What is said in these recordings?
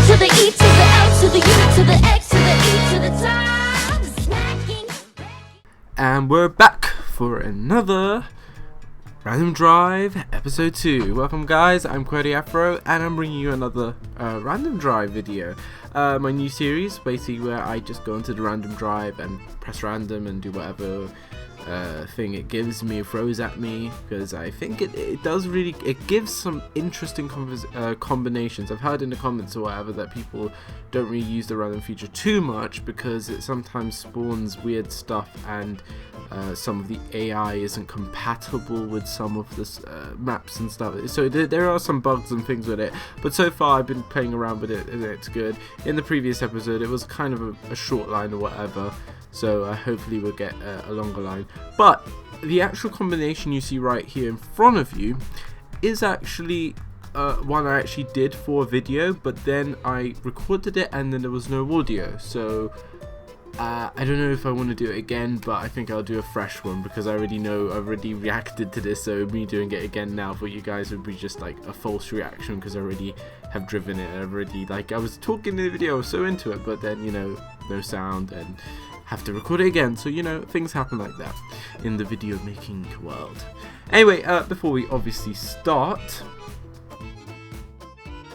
to the E to the L to the U to the X to the E to the top. Smacking. And we're back for another Random Drive episode 2. Welcome guys, I'm Qwerty Afro and I'm bringing you another Random Drive video. My new series, basically where I just go into the Random Drive and press random and do whatever thing it gives me, throws at me, because I think it does really, it gives some interesting combinations. I've heard in the comments or whatever that people don't really use the random feature too much because it sometimes spawns weird stuff and some of the AI isn't compatible with some of the maps and stuff. So there are some bugs and things with it, but so far I've been playing around with it and it's good. In the previous episode it was kind of a short line or whatever, so hopefully we'll get a longer line. But the actual combination you see right here in front of you is actually one I actually did for a video, but then I recorded it and then there was no audio, so I don't know if I want to do it again, but I think I'll do a fresh one because I already know I've already reacted to this, so me doing it again now for you guys would be just like a false reaction because I already have driven it. I already, like, I was talking in the video, I was so into it, but then, you know, no sound and have to record it again, so you know, things happen like that in the video making world. Anyway, before we obviously start,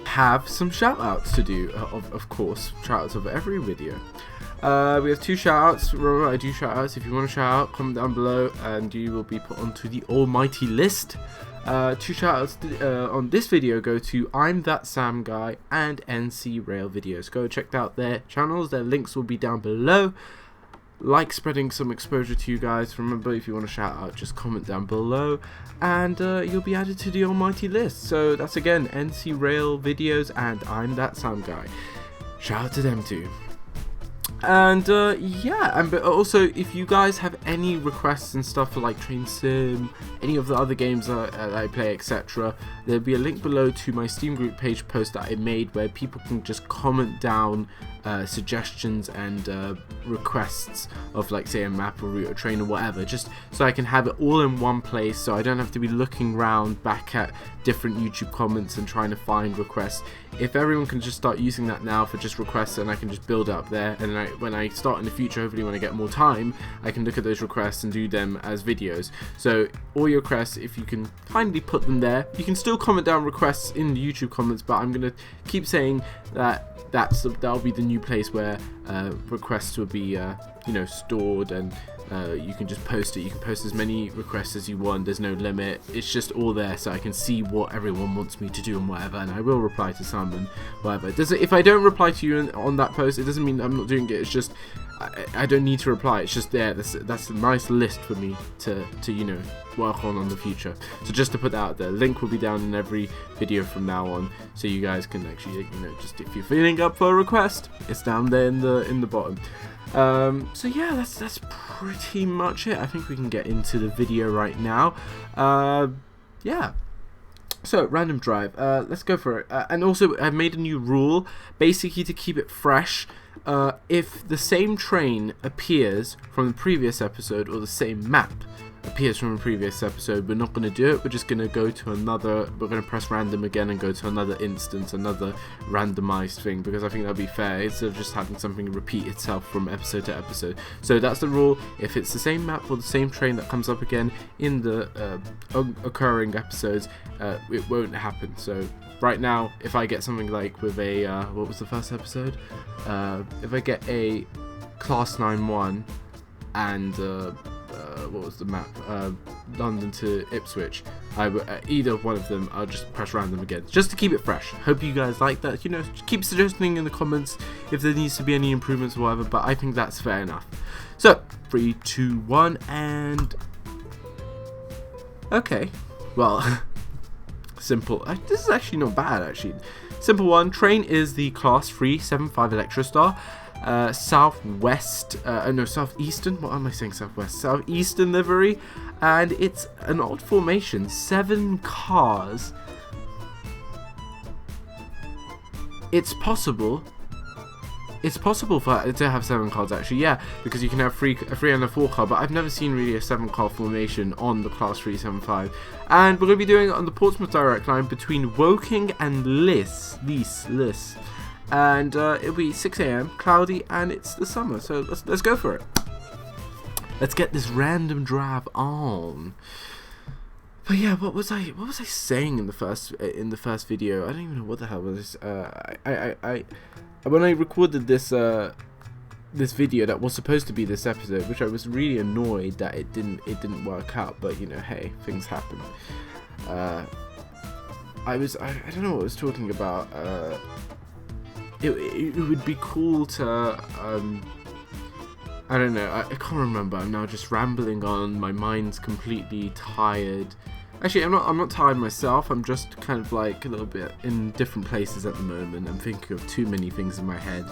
have some shout outs to do, of course, shout outs of every video. We have 2 shout outs. Remember, I do shout outs. If you want to shout out, comment down below and you will be put onto the almighty list. 2 shout outs on this video go to ImThatSamGuy and NCRailVideos. Go check out their channels, their links will be down below. Like spreading some exposure to you guys. Remember, if you want to shout out, just comment down below and you'll be added to the almighty list. So that's again NCRailVideos and ImThatSamGuy. Shout out to them too. And yeah, and but also if you guys have any requests and stuff for like Train Sim, any of the other games that I play, etc., there'll be a link below to my Steam group page post that I made where people can just comment down suggestions and requests of, like, say a map or route or train or whatever, just so I can have it all in one place, so I don't have to be looking around back at different YouTube comments and trying to find requests. If everyone can just start using that now for just requests, and I can just build up there, and when I start in the future, hopefully when I get more time, I can look at those requests and do them as videos. So all your requests, if you can kindly put them there, you can still comment down requests in the YouTube comments, but I'm gonna keep saying that that'll be the new place where requests will be you know, stored, and you can just post it. You can post as many requests as you want, there's no limit, it's just all there so I can see what everyone wants me to do and whatever, and I will reply to some and whatever. If I don't reply to you on that post, it doesn't mean I'm not doing it, it's just I don't need to reply, it's just there. That's a nice list for me to you know, work on the future. So just to put that out there, link will be down in every video from now on, so you guys can actually, you know, just if you're feeling up for a request, it's down there in the bottom. So yeah, that's pretty much it. I think we can get into the video right now. Yeah. So, Random Drive, let's go for it. And also, I've made a new rule, basically to keep it fresh. If the same train appears from the previous episode, or the same map appears from a previous episode, we're not going to do it. We're just going to go to another, we're going to press random again and go to another instance, another randomized thing, because I think that'll be fair instead of just having something repeat itself from episode to episode. So that's the rule. If it's the same map or the same train that comes up again in the occurring episodes, it won't happen. So right now, if I get something like with a what was the first episode, if I get a Class 9-1 and what was the map, London to Ipswich, either one of them, I'll just press random again just to keep it fresh. Hope you guys like that. You know, keep suggesting in the comments if there needs to be any improvements or whatever, but I think that's fair enough. So 3, 2, 1 and okay, well, simple. This is actually not bad, actually. Simple one. Train is the Class 3 75 Electrostar. Southwest, no, Southeastern, what am I saying, Southwest? Southeastern livery, and it's an odd formation, 7 cars. It's possible to have 7 cars, actually, yeah, because you can have a 3 and a 4 car, but I've never seen really a 7 car formation on the Class 375. And we're going to be doing it on the Portsmouth Direct Line between Woking and Liss. and it'll be 6 a.m. cloudy, and it's the summer. So let's go for it. Let's get this random drive on. But yeah, what was I saying in the first video? I don't even know what the hell was. When I recorded this this video that was supposed to be this episode, which I was really annoyed that it didn't work out. But you know, hey, things happen. I don't know what I was talking about. It would be cool to I don't know. I can't remember. I'm now just rambling on. My mind's completely tired. Actually, I'm not tired myself. I'm just kind of like a little bit in different places at the moment. I'm thinking of too many things in my head,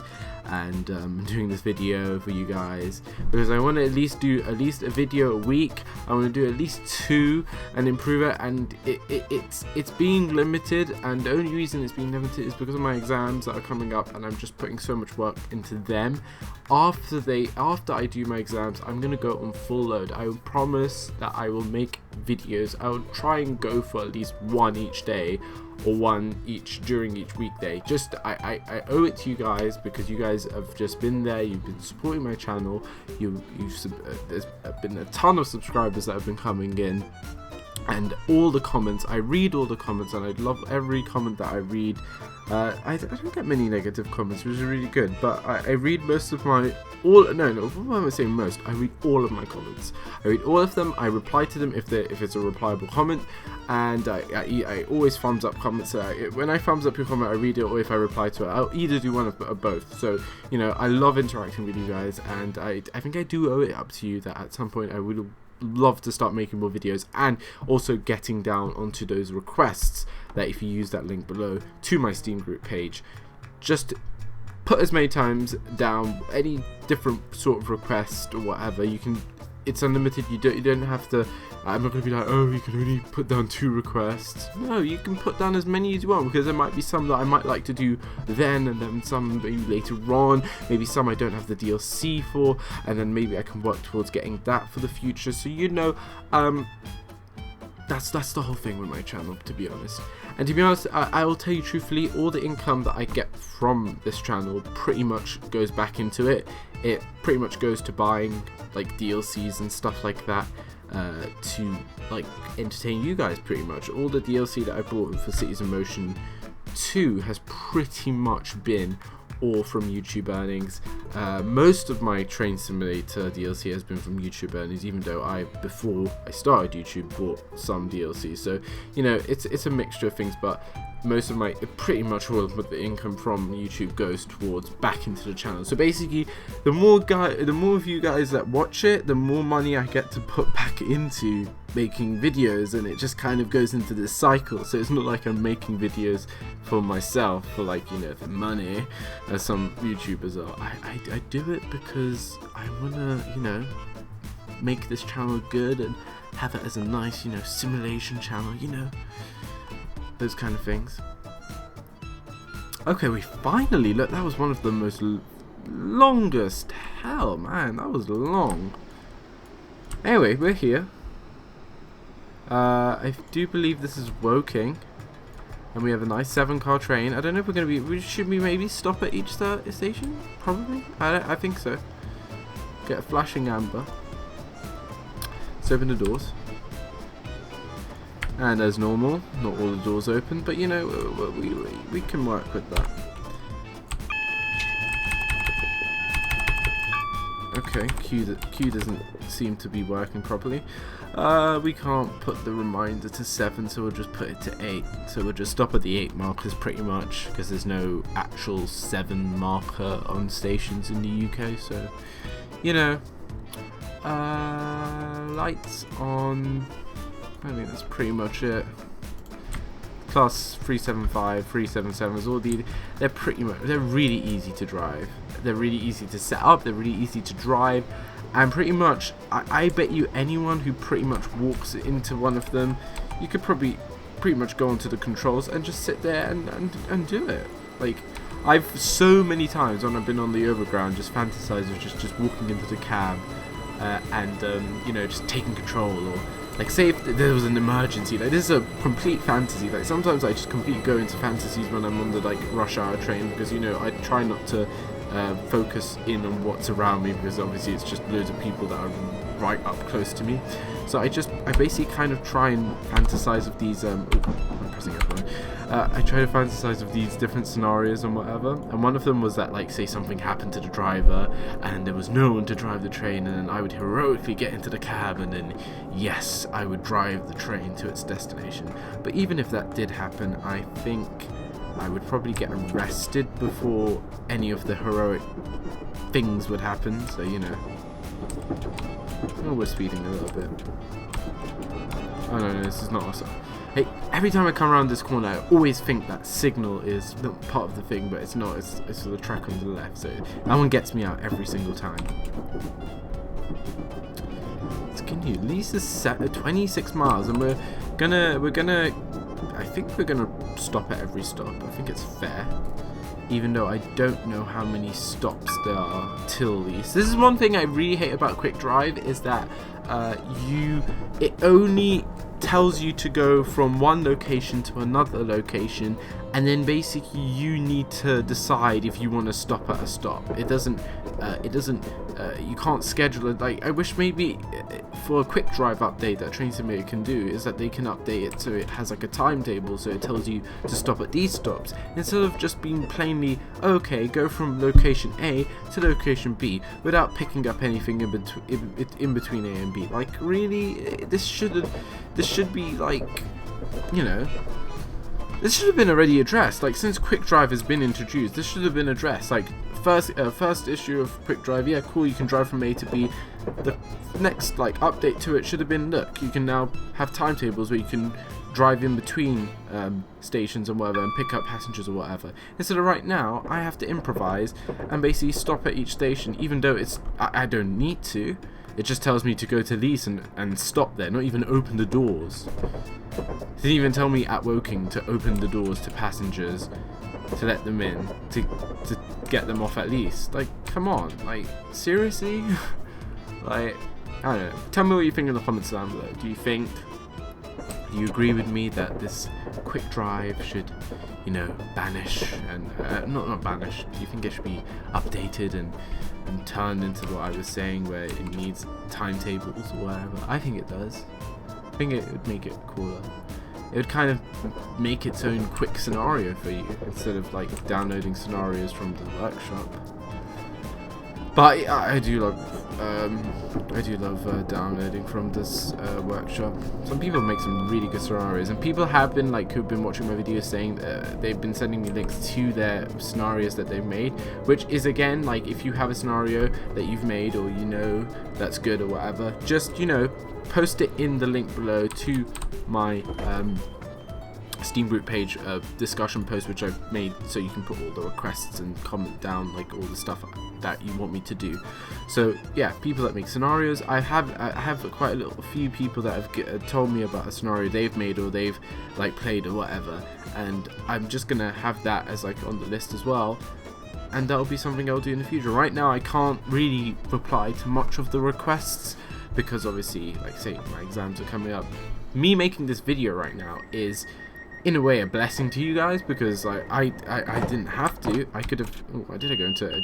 and I'm doing this video for you guys because I want to at least do a video a week. I want to do at least 2 and improve it. And it's being limited, and the only reason it's being limited is because of my exams that are coming up, and I'm just putting so much work into them. After I do my exams, I'm gonna go on full load. I will promise that I will make videos. I will try and go for at least 1 each day, or 1 each during each weekday. Just I owe it to you guys, because you guys have just been there. You've been supporting my channel. There's been a ton of subscribers that have been coming in, and all the comments. I read all the comments, and I love every comment that I read. I don't get many negative comments, which is really good, but I read most of my what am I saying most? I read all of my comments. I read all of them. I reply to them if it's a replyable comment, and I always thumbs up comments. When I thumbs up your comment, I read it, or if I reply to it, I'll either do one of both. So you know, I love interacting with you guys, and I think I do owe it up to you that at some point I would love to start making more videos, and also getting down onto those requests that if you use that link below to my Steam group page, just put as many times down any different sort of request or whatever. You can, it's unlimited. You don't have to. I'm not going to be like, oh, you can only put down 2 requests. No, you can put down as many as you want, because there might be some that I might like to do then, and then some maybe later on. Maybe some I don't have the DLC for, and then maybe I can work towards getting that for the future. So you know, that's the whole thing with my channel, to be honest. And to be honest, I will tell you truthfully, all the income that I get from this channel pretty much goes back into it. It pretty much goes to buying like DLCs and stuff like that, to like entertain you guys. Pretty much all the DLC that I bought for Cities in Motion 2 has pretty much been all from YouTube earnings. Most of my Train Simulator DLC has been from YouTube earnings, even though before I started YouTube, bought some DLC. So you know, it's a mixture of things, but most of pretty much all of the income from YouTube goes towards back into the channel. So basically, the more of you guys that watch it, the more money I get to put back into making videos, and it just kind of goes into this cycle. So it's not like I'm making videos for myself for, like, you know, the money, as some YouTubers are. I do it because I wanna, you know, make this channel good and have it as a nice, you know, simulation channel, you know, those kind of things. Okay, we finally, look, that was one of the most longest, hell man, that was long. Anyway, we're here. I do believe this is Woking, and we have a nice 7-car train. I don't know if we're going to be, should we maybe stop at each station? Probably, I think so. Get a flashing amber. Let's open the doors. And as normal, not all the doors open, but you know, we can work with that. Okay, Q doesn't seem to be working properly. We can't put the reminder to 7, so we'll just put it to 8. So we'll just stop at the 8 markers pretty much, because there's no actual 7 marker on stations in the UK. So, you know, lights on. I think that's pretty much it. Class 375, 377 is all they're really easy to drive. They're really easy to set up, they're really easy to drive, and pretty much I bet you anyone who pretty much walks into one of them, you could probably pretty much go onto the controls and just sit there and do it. Like, I've so many times when I've been on the overground just fantasized of just walking into the cab and you know, just taking control, or like say if there was an emergency, like this is a complete fantasy. Like sometimes I just completely go into fantasies when I'm on the like rush hour train, because you know I try not to focus in on what's around me, because obviously it's just loads of people that are right up close to me. So I basically kind of try and fantasize of these I'm pressing F1. I try to fantasize of these different scenarios and whatever, and one of them was that, like, say something happened to the driver and there was no one to drive the train, and then I would heroically get into the cab, and then yes, I would drive the train to its destination. But even if that did happen, I think I would probably get arrested before any of the heroic things would happen. So you know, oh, we're speeding a little bit. Oh no, this is not awesome. Hey, every time I come around this corner, I always think that signal is not part of the thing, but it's not. It's the track on the left, so that one gets me out every single time. Can you? At least it's 26 miles, and we're gonna. I think we're gonna stop at every stop. I think it's fair, even though I don't know how many stops there are till Leeds. This is one thing I really hate about Quick Drive, is that it only tells you to go from one location to another location, and then basically you need to decide if you want to stop at a stop. It doesn't you can't schedule it. Like, I wish maybe for a Quick Drive update that Train Simulator can do, is that they can update it so it has like a timetable, so it tells you to stop at these stops, instead of just being plainly, okay, go from location A to location B, without picking up anything in between A and B. Like, really, this should be like, you know, this should have been already addressed. Like, since Quick Drive has been introduced, this should have been addressed. Like, first issue of Quick Drive, yeah, cool, you can drive from A to B. The next like update to it should have been, look, you can now have timetables where you can drive in between stations and whatever, and pick up passengers or whatever. Instead of right now, I have to improvise and basically stop at each station, even though I don't need to. It just tells me to go to Leeds and stop there, not even open the doors. It didn't even tell me at Woking to open the doors to passengers, to let them in, to get them off at least. Like, come on, like, seriously? Like, I don't know. Tell me what you think in the comments down below. Do you agree with me that this Quick Drive should, you know, banish and not banish? Do you think it should be updated and turned into what I was saying, where it needs timetables or whatever? I think it does. I think it would make it cooler. It would kind of make its own quick scenario for you, instead of like downloading scenarios from the workshop. But I do love downloading from this workshop. Some people make some really good scenarios, and people have been like, who've been watching my videos, saying they've been sending me links to their scenarios that they've made, which is, again, like, if you have a scenario that you've made, or you know that's good or whatever, just, you know, post it in the link below to my Steam group page discussion post, which I've made, so you can put all the requests and comment down like all the stuff that you want me to do. So yeah, people that make scenarios, I have quite a few people that have told me about a scenario they've made or they've like played or whatever, and I'm just gonna have that as like on the list as well, and that'll be something I'll do in the future. Right now I can't really reply to much of the requests, because obviously, like, say my exams are coming up. Me making this video right now is in a way a blessing to you guys, because like I didn't have to. I could have. Oh, why did I go into a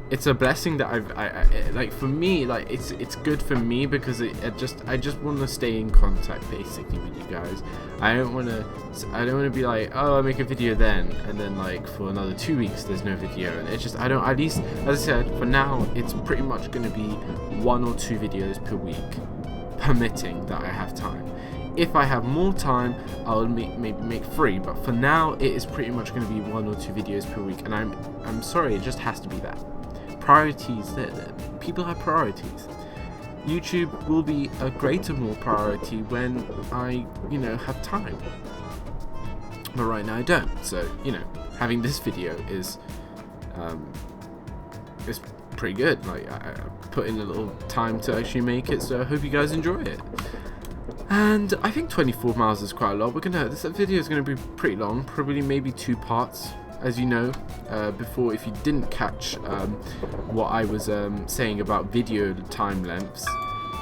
It's a blessing that I like, for me, like, it's good for me, because I just want to stay in contact basically with you guys. I don't want to be like, oh, I make a video then, and then like for another 2 weeks there's no video, and it's just, I don't, at least, as I said, for now it's pretty much going to be 1 or 2 videos per week, permitting that I have time. If I have more time, I'll maybe make 3, but for now it is pretty much going to be 1 or 2 videos per week, and I'm sorry, it just has to be that. Priorities, people have priorities. YouTube will be a greater, more priority when I, you know, have time. But right now I don't. So, you know, having this video is pretty good. Like, I put in a little time to actually make it, so I hope you guys enjoy it. And I think 24 miles is quite a lot. This video is going to be pretty long, probably maybe 2 parts. as you know, before, if you didn't catch what I was saying about video time lengths,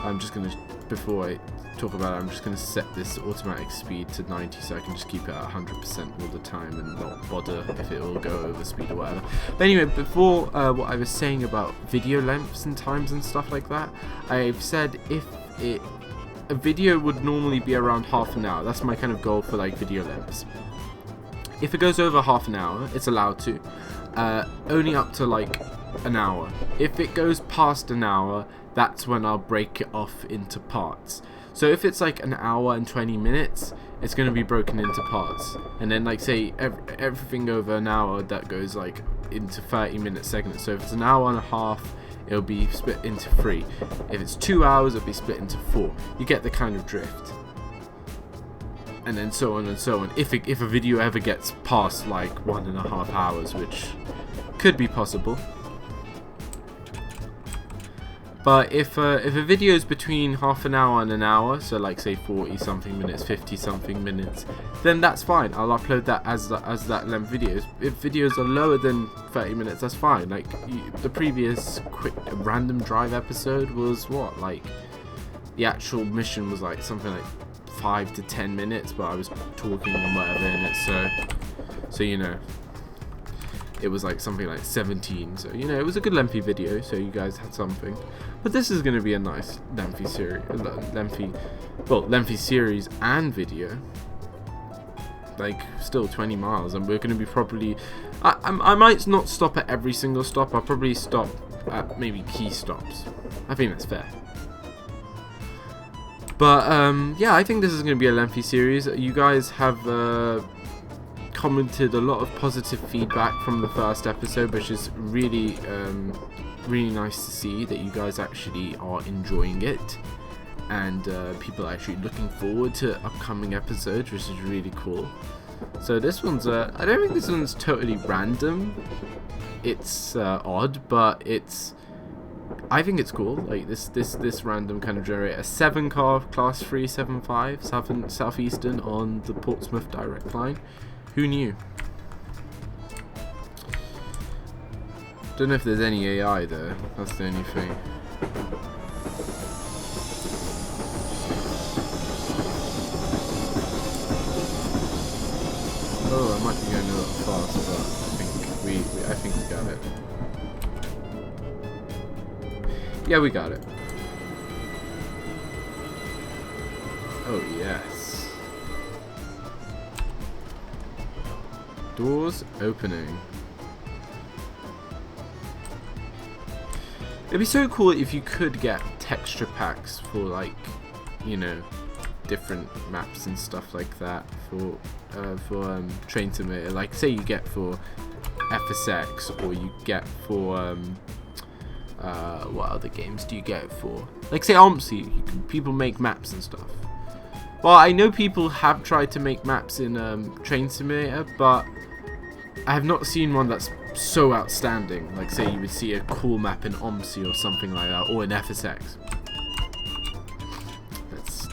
I'm just going to, before I talk about it, I'm just going to set this automatic speed to 90 so I can just keep it at 100% all the time and not bother if it will go over speed or whatever. But anyway, before what I was saying about video lengths and times and stuff like that, I've said a video would normally be around half an hour. That's my kind of goal for like video lengths. If it goes over half an hour, it's allowed to. Only up to like an hour. If it goes past an hour, that's when I'll break it off into parts. So if it's like an hour and 20 minutes, it's going to be broken into parts. And then like say everything over an hour, that goes like into 30-minute segments. So if it's an hour and a half, it'll be split into 3. If it's 2 hours, it'll be split into 4. You get the kind of drift. And then so on and so on. If a video ever gets past like 1.5 hours, which could be possible. But if a video is between half an hour and an hour, so like say 40 something minutes, 50 something minutes, then that's fine. I'll upload that as that length videos. If videos are lower than 30 minutes, that's fine. Like the previous quick random drive episode was what, like the actual mission was like something like 5 to 10 minutes, but I was talking and whatever in it, so you know, it was like something like 17. So you know, it was a good lengthy video, so you guys had something. But this is going to be a nice lengthy series, lengthy series and video. Like still 20 miles, and we're going to be probably. I might not stop at every single stop. I'll probably stop at maybe key stops. I think that's fair. But yeah, I think this is going to be a lengthy series. You guys have commented a lot of positive feedback from the first episode, which is really really nice to see that you guys actually are enjoying it, and people are actually looking forward to upcoming episodes, which is really cool. So this one's I don't think this one's totally random. It's odd, but I think it's cool. Like this random kind of generator, 7-car class 375 Southeastern on the Portsmouth direct line. Who knew? Don't know if there's any AI there. That's the only thing. Oh, I might be going a little fast, but I think we got it. Yeah, we got it. Oh yes. Doors opening. It'd be so cool if you could get texture packs for, like, you know, different maps and stuff like that for Train Simulator. Like, say you get for FSX, or you get for what other games do you get for? Like, say ImThatSamGuy, people make maps and stuff. Well, I know people have tried to make maps in Train Simulator, but I have not seen one that's so outstanding. Like, say you would see a cool map in ImThatSamGuy or something like that, or in FSX.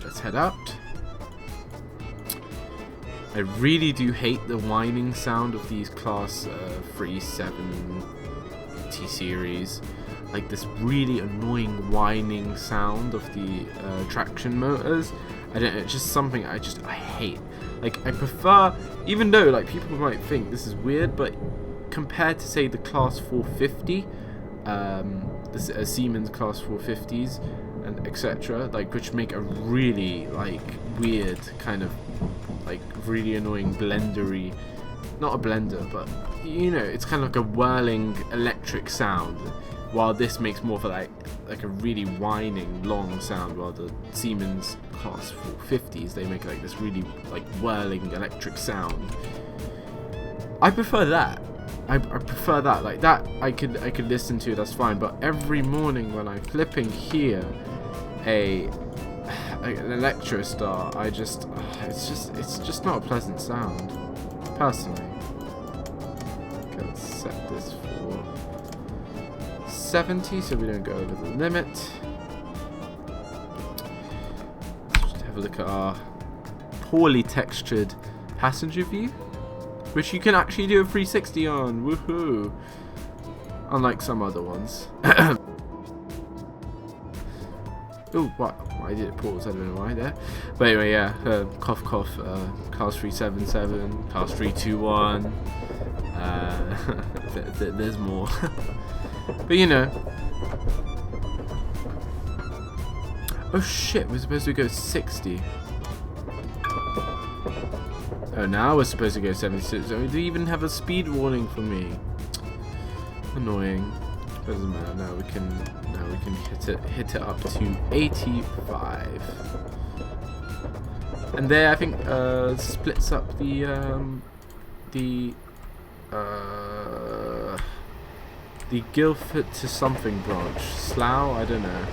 Let's head out. I really do hate the whining sound of these class 370 series. Like this really annoying whining sound of the traction motors. I don't know, it's just something I hate. Like, I prefer, even though like people might think this is weird, but compared to say the class 450, the Siemens class 450s and etc., like, which make a really like weird kind of like really annoying blendery, not a blender, but you know, it's kind of like a whirling electric sound, while this makes more of a like a really whining long sound, while the Siemens class 450s, they make like this really like whirling electric sound. I prefer that. I prefer that. Like that I could listen to, that's fine, but every morning when I'm flipping here an Electrostar, it's just not a pleasant sound, personally. Okay, let's set this for 70 so we don't go over the limit. Let's just have a look at our poorly textured passenger view. which you can actually do a 360 on. Woohoo! Unlike some other ones. Oh, what? Why did it pause? I don't know why there. But anyway, yeah. Cough, cough. Class 377, class 321. There's more. But you know. Oh shit! We're supposed to go 60. Oh, now we're supposed to go 76. So we even have a speed warning for me. Annoying. Doesn't matter. Now we can hit it up to 85. And there, I think splits up the Guildford to something branch. Slough, I don't know.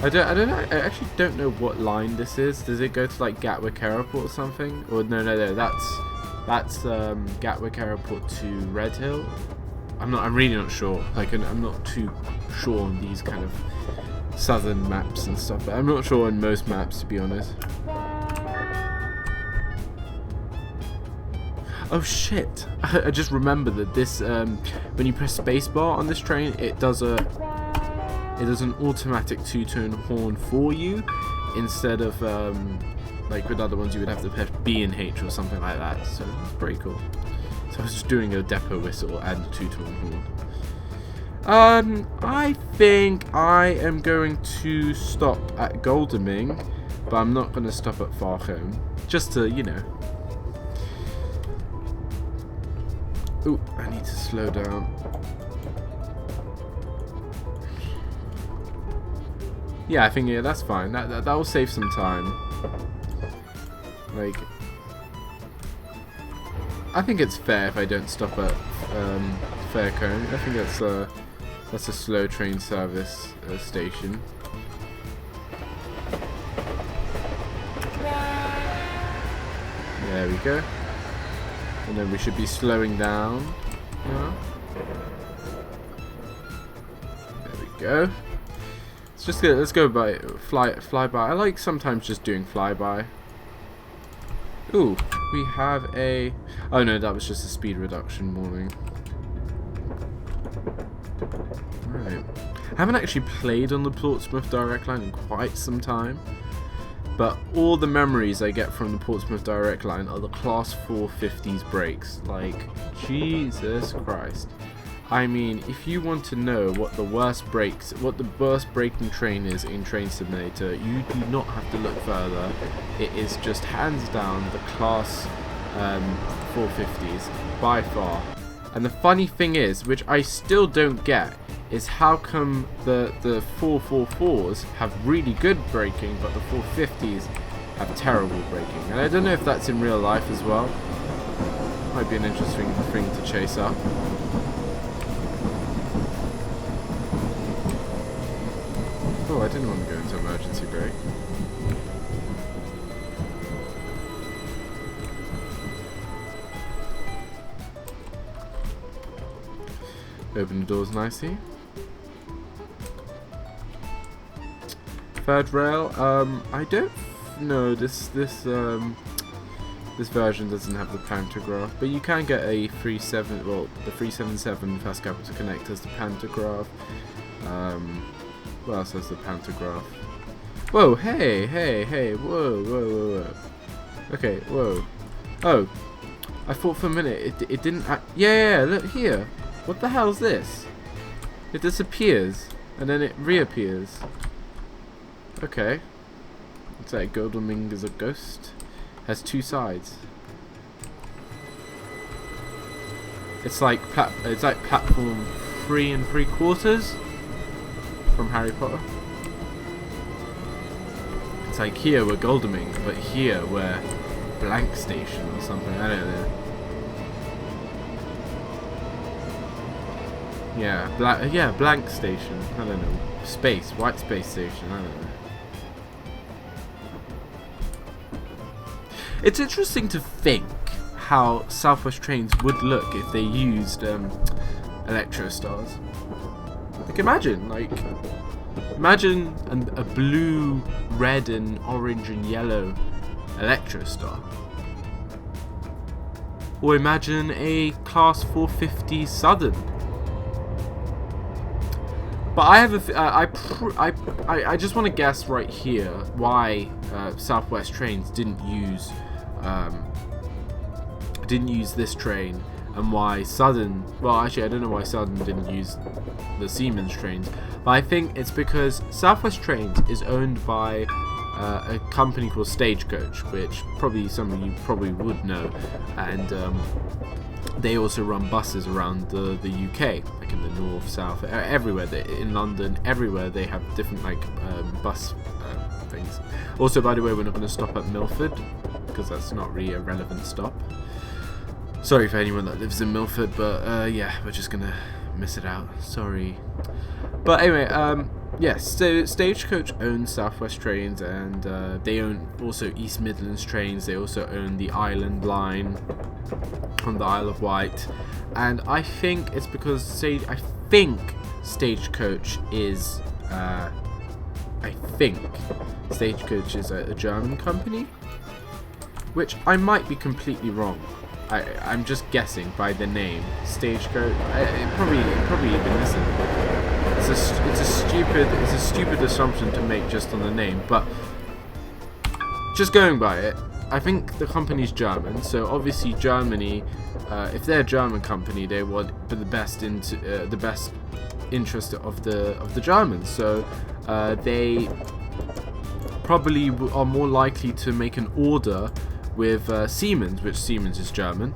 I don't know. I actually don't know what line this is. Does it go to like Gatwick Airport or something? Or no. That's Gatwick Airport to Redhill. I'm really not sure. Like I'm not too sure on these kind of southern maps and stuff. But I'm not sure on most maps, to be honest. Oh shit! I just remembered that this when you press spacebar on this train, it does an automatic two-tone horn for you, instead of like with other ones you would have to press B and H or something like that. So it's pretty cool. So I was just doing a depot whistle and a two-tone horn. I think I am going to stop at Godalming, but I'm not going to stop at Farnham, just to, you know. Ooh, I need to slow down. Yeah, I think that's fine. That will save some time. Like, I think it's fair if I don't stop at Faircombe. I think that's a slow train service station. There we go. And then we should be slowing down. Yeah. There we go. Let's go by fly by. I like sometimes just doing flyby. Ooh, we have a. Oh no, that was just a speed reduction warning. Right. I haven't actually played on the Portsmouth Direct Line in quite some time, but all the memories I get from the Portsmouth Direct Line are the Class 450s brakes. Like, Jesus Christ. I mean, if you want to know what the worst braking train is in Train Simulator, you do not have to look further. It is just hands down the Class 450s by far. And the funny thing is, which I still don't get, is how come the 444s have really good braking, but the 450s have terrible braking. And I don't know if that's in real life as well. Might be an interesting thing to chase up. Oh, I didn't want to go into emergency brake. Open the doors nicely. Third rail. I don't know. This version doesn't have the pantograph, but you can get a the 377 fast capital connectors, the pantograph. What else has the pantograph? Whoa! Hey! Whoa! Okay, whoa. Oh, I thought for a minute it didn't. Yeah, look here. What the hell is this? It disappears and then it reappears. Okay. It's like Godalming is a ghost. Has two sides. It's like platform 3 3/4 from Harry Potter. It's like here we're Godalming, but here we're blank station or something. I don't know. Yeah, blank station. I don't know. White space station. I don't know. It's interesting to think how Southwest Trains would look if they used Electrostars. Like imagine a blue, red, and orange and yellow Electrostar. Or imagine a Class 450 Southern. But I have I just want to guess right here why Southwest Trains didn't use this train, and why Southern. Well, actually, I don't know why Southern didn't use the Siemens trains, but I think it's because Southwest Trains is owned by a company called Stagecoach, which probably some of you probably would know, and they also run buses around the UK, like in the north, south, everywhere. In London, everywhere they have different like bus things. Also, by the way, we're not going to stop at Milford because that's not really a relevant stop. Sorry for anyone that lives in Milford, but yeah, we're just gonna miss it out. Sorry. But anyway, yes, so Stagecoach owns Southwest Trains, and they own also East Midlands Trains. They also own the Island Line on the Isle of Wight, and I think it's because Stagecoach is Stagecoach is a German company, which I might be completely wrong. I'm just guessing by the name Stagecoach. It probably even isn't. It's a stupid assumption to make just on the name, but just going by it, I think the company's German. So obviously Germany, if they're a German company, they want the best interest of the Germans. So they probably are more likely to make an order with Siemens, which Siemens is German.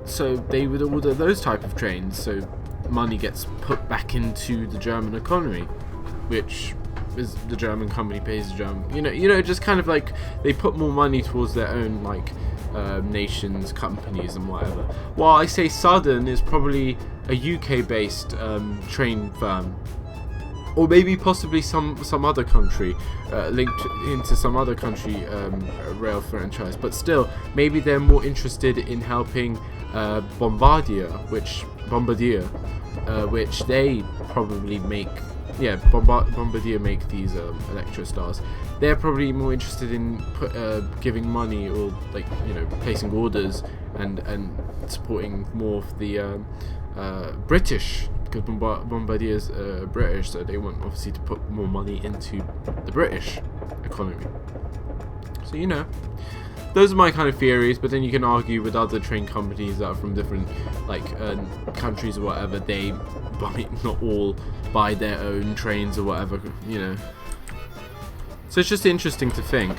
So they would order those type of trains, so money gets put back into the German economy, which is the German company pays the German, you know, just kind of like they put more money towards their own like nations, companies and whatever. While I say Southern is probably a UK based train firm, or maybe possibly some other country, linked into some other country rail franchise. But still, maybe they're more interested in helping Bombardier, which they probably make. Yeah, Bombardier make these Electrostars. They're probably more interested in giving money, or like, you know, placing orders and supporting more of the British, because Bombardier's British, so they want obviously to put more money into the British economy. So, you know, those are my kind of theories. But then you can argue with other train companies that are from different like countries or whatever. They might not all buy their own trains or whatever, you know. So it's just interesting to think.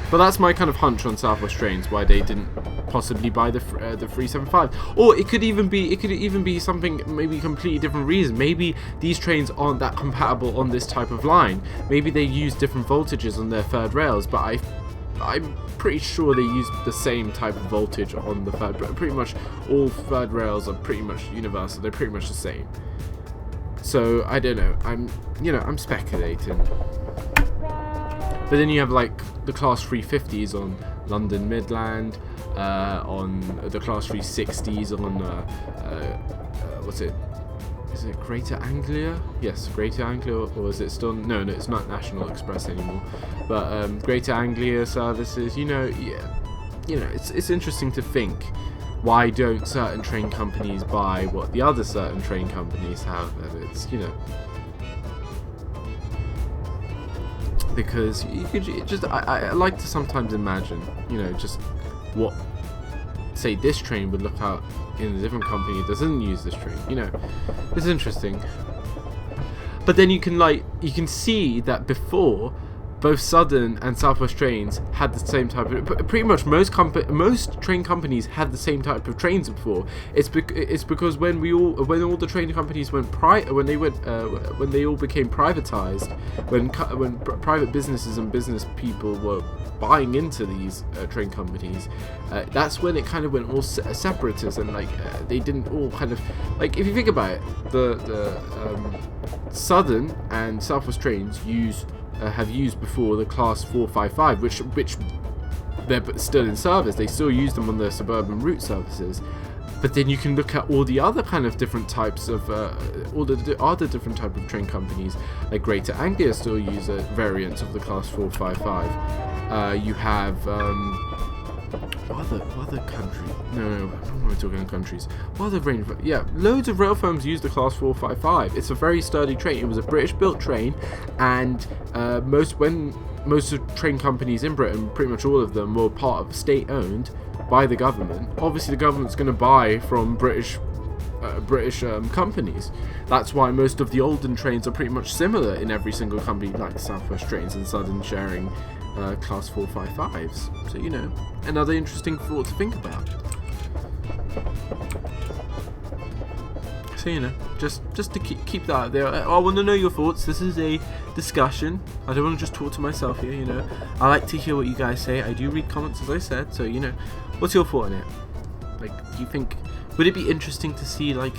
But that's my kind of hunch on Southwest Trains, why they didn't possibly buy the 375. Or it could even be something, maybe a completely different reason. Maybe these trains aren't that compatible on this type of line. Maybe they use different voltages on their third rails, but I'm pretty sure they use the same type of voltage on the third. Pretty much all third rails are pretty much universal. They're pretty much the same. So I don't know. I'm speculating. But then you have like the Class 350s on London Midland, on the Class 360s on what's it? Is it Greater Anglia? Yes, Greater Anglia, or is it still? No, it's not National Express anymore. But Greater Anglia services. You know, it's interesting to think, why don't certain train companies buy what the other certain train companies have? And it's, you know, because you could just, I like to sometimes imagine, you know, just what, say, this train would look out in a different company that doesn't use this train. You know, it's interesting. But then you can see that before, both Southern and Southwest Trains had the same type of, pretty much most train companies had the same type of trains before. It's because when all the train companies when they all became privatized, when private businesses and business people were buying into these train companies, that's when it kind of went all separatist, and like they didn't all kind of, like, if you think about it, the Southern and Southwest Trains have used before the Class 455, which they're still in service. They still use them on their suburban route services. But But then you can look at all the other kind of different types of all the other different type of train companies. Like Greater Anglia still use a variant of the Class 455. You have what other country? No, I'm not talking countries. What other range? Yeah, loads of rail firms use the Class 455. It's a very sturdy train. It was a British-built train, and most of train companies in Britain, pretty much all of them, were part of state-owned by the government. Obviously, the government's going to buy from British companies. That's why most of the olden trains are pretty much similar in every single company, like South West Trains and Southern sharing Class 455s. So, you know, another interesting thought to think about. So, you know, just to keep that out there. I want to know your thoughts. This is a discussion. I don't want to just talk to myself here, you know. I like to hear what you guys say. I do read comments, as I said. So, you know, what's your thought on it? Like, do you think... Would it be interesting to see, like,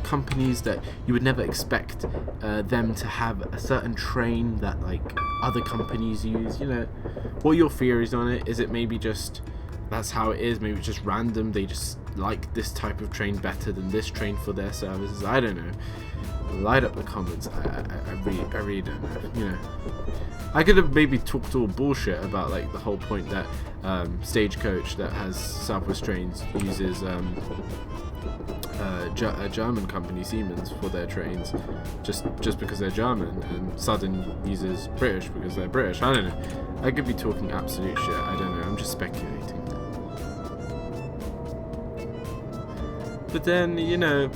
companies that you would never expect them to have a certain train that, like, other companies use? You know, what are your theories on it? Is it maybe just that's how it is? Maybe it's just random. They just like this type of train better than this train for their services. I don't know. Light up the comments. I really don't know. You know, I could have maybe talked all bullshit about, like, the whole point that Stagecoach that has Southwest Trains uses a German company, Siemens, for their trains, just because they're German, and Southern uses British because they're British. I don't know. I could be talking absolute shit. I don't know. I'm just speculating. But then, you know,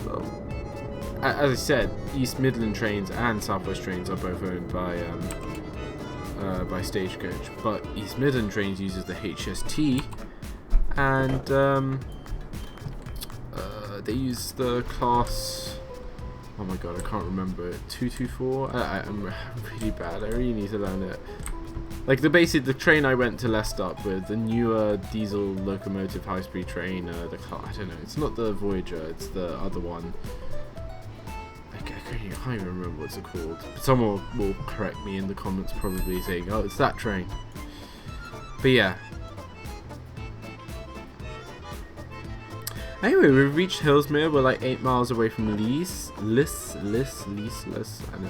as I said, East Midland Trains and Southwest Trains are both owned by Stagecoach, but East Midland Trains uses the HST, and they use the class, oh my god, I can't remember it, 224. I'm really bad. I really need to learn it. Like, the train I went to Leicester up with, the newer diesel locomotive high-speed train, I don't know, it's not the Voyager, it's the other one. I can't even remember what's it called. But someone will correct me in the comments, probably saying, oh, it's that train. But yeah. Anyway, we've reached Hillsmere. We're like 8 miles away from Liss. I don't know.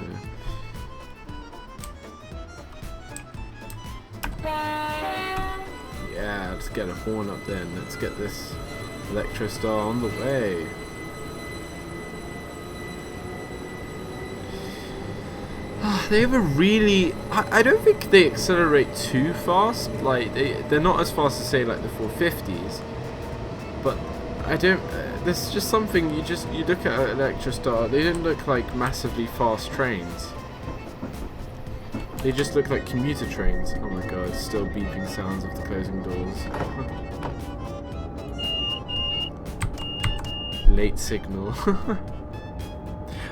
Yeah, let's get a horn up then. Let's get this Electrostar on the way. They have a really... I don't think they accelerate too fast. Like, they're not as fast as, say, like the 450s. But I don't... there's just something, you look at Electrostar, they don't look like massively fast trains. They just look like commuter trains. Oh my god, still beeping sounds of the closing doors. Late signal.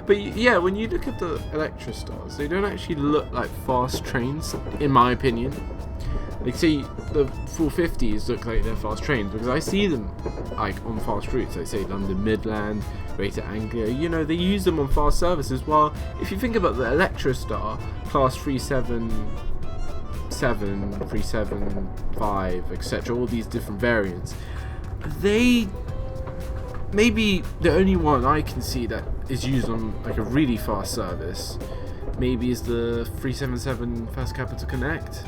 But yeah, when you look at the Electrostars, they don't actually look like fast trains, in my opinion. Like, see, the 450s look like they're fast trains because I see them, like, on fast routes. I say London Midland, Greater Anglia. You know, they use them on fast services. While if you think about the Electrostar, class 377, 375, etc., all these different variants, they maybe the only one I can see that is used on, like, a really fast service maybe is the 377 First Capital Connect.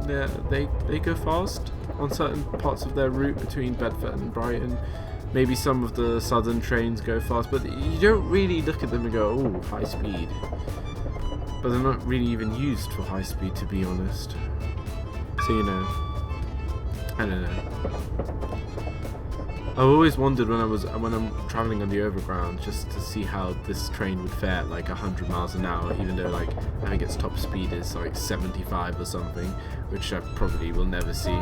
Yeah, they go fast on certain parts of their route between Bedford and Brighton. Maybe some of the southern trains go fast, but you don't really look at them and go, oh, high speed. But they're not really even used for high speed, to be honest. So, you know, I don't know. I've always wondered when I'm traveling on the overground, just to see how this train would fare at like 100 miles an hour, even though, like, I think its top speed is like 75 or something, which I probably will never see.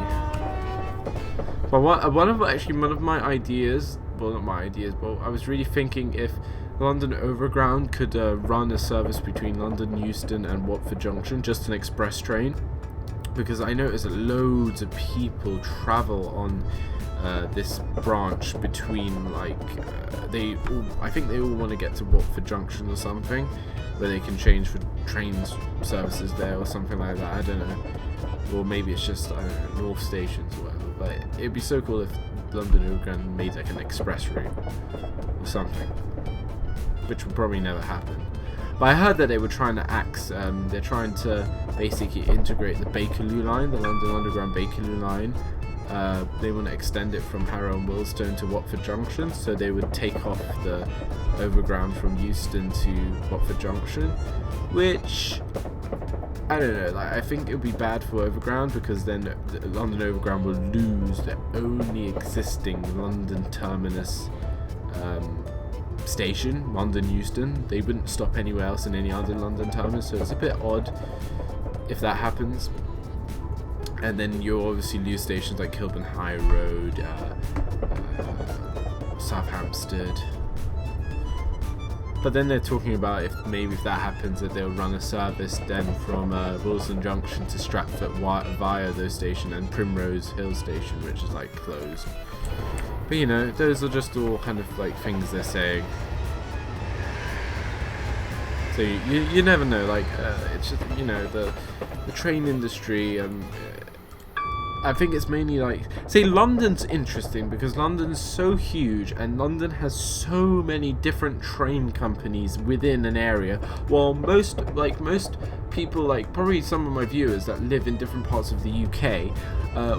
But one of my ideas, well, not my ideas, but I was really thinking if London Overground could run a service between London Euston and Watford Junction, just an express train, because I noticed that loads of people travel on this branch between, like, I think they all want to get to Watford Junction or something, where they can change for trains services there or something like that. I don't know, or maybe it's just, I don't know, North Stations or whatever. But it'd be so cool if London Overground made like an express route or something, which will probably never happen. But I heard that they were trying to they're trying to basically integrate the Bakerloo line, the London Underground Bakerloo line. They want to extend it from Harrow and Willesden to Watford Junction, so they would take off the overground from Euston to Watford Junction, which I don't know, like I think it would be bad for Overground, because then the London Overground will lose the only existing London terminus station, London Euston. They wouldn't stop anywhere else in any other London terminus, so it's a bit odd if that happens. And then you'll obviously lose stations like Kilburn High Road, Southampstead. But then they're talking about if that happens, that they'll run a service then from Willesden Junction to Stratford via those stations, and Primrose Hill Station, which is like closed. But you know, those are just all kind of like things they're saying. So you never know. Like it's just, you know, the train industry. I think it's mainly like, say, London's interesting because London's so huge and London has so many different train companies within an area. While most people, like probably some of my viewers that live in different parts of the UK,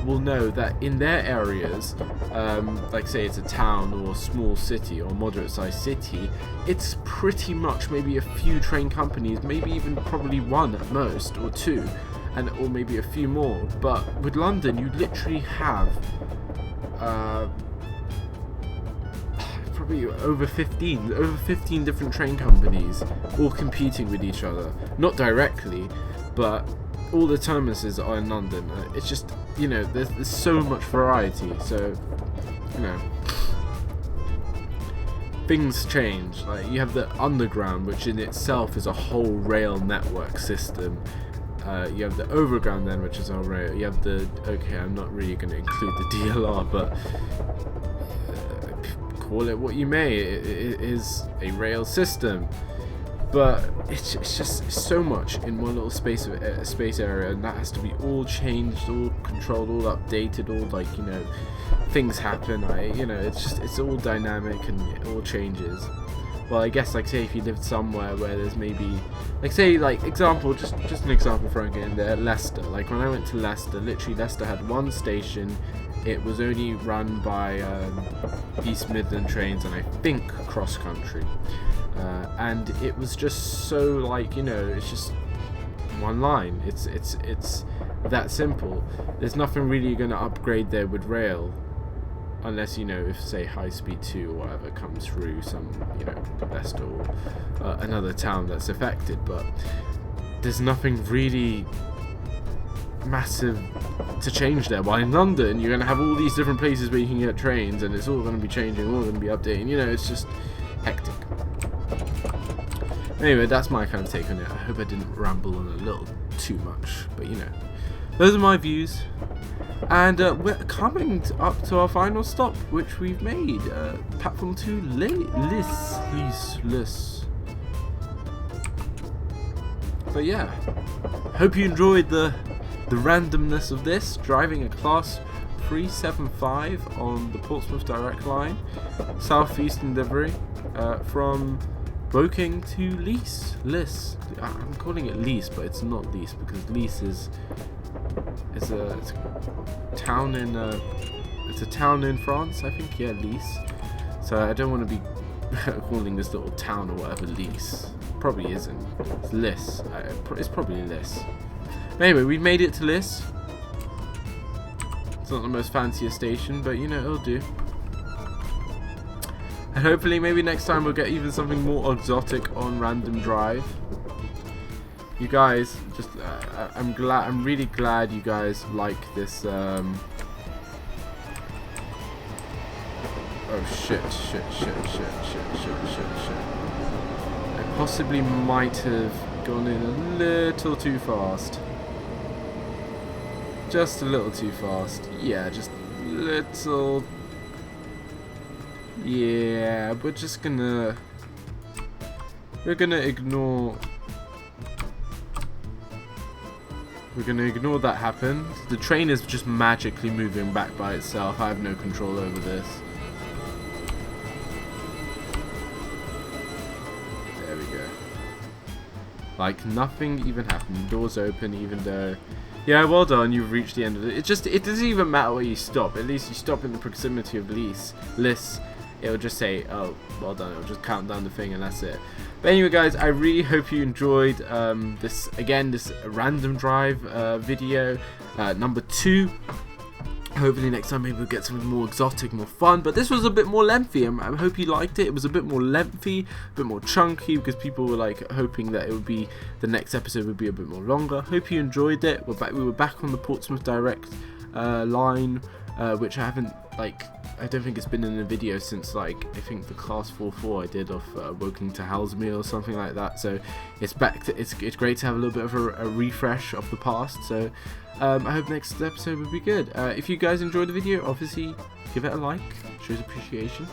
will know that in their areas, like say it's a town or a small city or moderate-sized city, it's pretty much maybe a few train companies, maybe even probably one at most or two. Or maybe a few more, but with London you literally have probably over 15 different train companies all competing with each other, not directly, but all the terminuses are in London. It's just, you know, there's so much variety, so you know, things change. Like you have the Underground, which in itself is a whole rail network system. You have the Overground then, which is on rail. You have the, okay, I'm not really going to include the DLR, but call it what you may. It is a rail system, but it's just so much in one little space area, and that has to be all changed, all controlled, all updated, all like, you know, things happen. You know, it's all dynamic and it all changes. Well, I guess, like, say if you lived somewhere where there's maybe, like, say, like, example, just an example for again there, Leicester. Like, when I went to Leicester, literally Leicester had one station. It was only run by East Midland trains and I think cross country. And it was just so, like, you know, it's just one line. It's that simple. There's nothing really going to upgrade there with rail. Unless, you know, if say High Speed 2 or whatever comes through some, you know, Leicester or another town that's affected, but there's nothing really massive to change there. While in London, you're going to have all these different places where you can get trains, and it's all going to be changing, all going to be updating. You know, it's just hectic. Anyway, that's my kind of take on it. I hope I didn't ramble on a little too much, but you know, those are my views. And we're coming up to our final stop, which we've made. Platform 2, Liss. But yeah, hope you enjoyed the randomness of this. Driving a Class 375 on the Portsmouth Direct Line, Southeastern livery, from Woking to Liss. I'm calling it Liss, but it's not Liss because Liss is a town in France, I think. Yeah, Liss. So I don't want to be calling this little town or whatever Liss. Probably isn't. It's Liss. It's probably Liss. But anyway, we made it to Liss. It's not the most fanciest station, but you know, it'll do. And hopefully, maybe next time we'll get even something more exotic on Random Drive. You guys, just I'm really glad you guys like this. Oh shit. I possibly might have gone in a little too fast. Just a little too fast. Yeah, just a little. Yeah, we're gonna ignore We're going to ignore that happened. The train is just magically moving back by itself. I have no control over this. There we go. Like nothing even happened. Doors open even though... Yeah, well done. You've reached the end of it. It doesn't even matter where you stop. At least you stop in the proximity of lists. It'll just say, oh, well done. It'll just count down the thing and that's it. But anyway, guys, I really hope you enjoyed this random drive video number 2. Hopefully next time maybe we'll get something more exotic, more fun. But this was a bit more lengthy. I hope you liked it. It was a bit more lengthy, a bit more chunky, because people were like hoping that it would be the next episode would be a bit more longer. Hope you enjoyed it. We were back on the Portsmouth Direct line, which I haven't I don't think it's been in a video since I think the class 4-4 I did of Woking to Hellsmere or something like that. So it's back. It's great to have a little bit of a refresh of the past. So I hope next episode will be good. If you guys enjoyed the video, obviously give it a like, shows appreciation.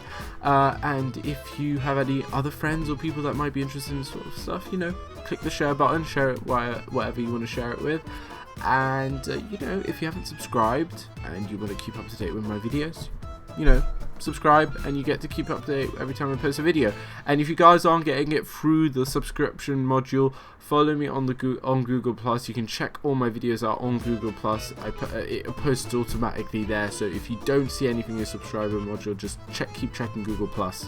And if you have any other friends or people that might be interested in this sort of stuff, you know, click the share button, share it whatever you want to share it with. And you know, if you haven't subscribed and you want to keep up to date with my videos, you know, subscribe and you get to keep up to date every time I post a video. And if you guys aren't getting it through the subscription module, follow me on Google Plus. You can check all my videos out on Google Plus. It posts automatically there. So if you don't see anything in your subscriber module, just keep checking Google Plus.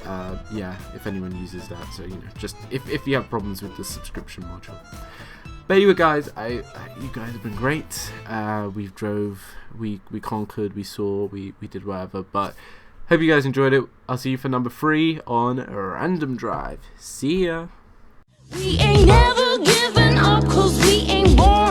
Yeah, if anyone uses that. So you know, just if you have problems with the subscription module. But anyway, guys, you guys have been great. We drove, we conquered, we saw, we did whatever. But hope you guys enjoyed it. I'll see you for number 3 on Random Drive. See ya. We ain't never giving up 'cause we ain't born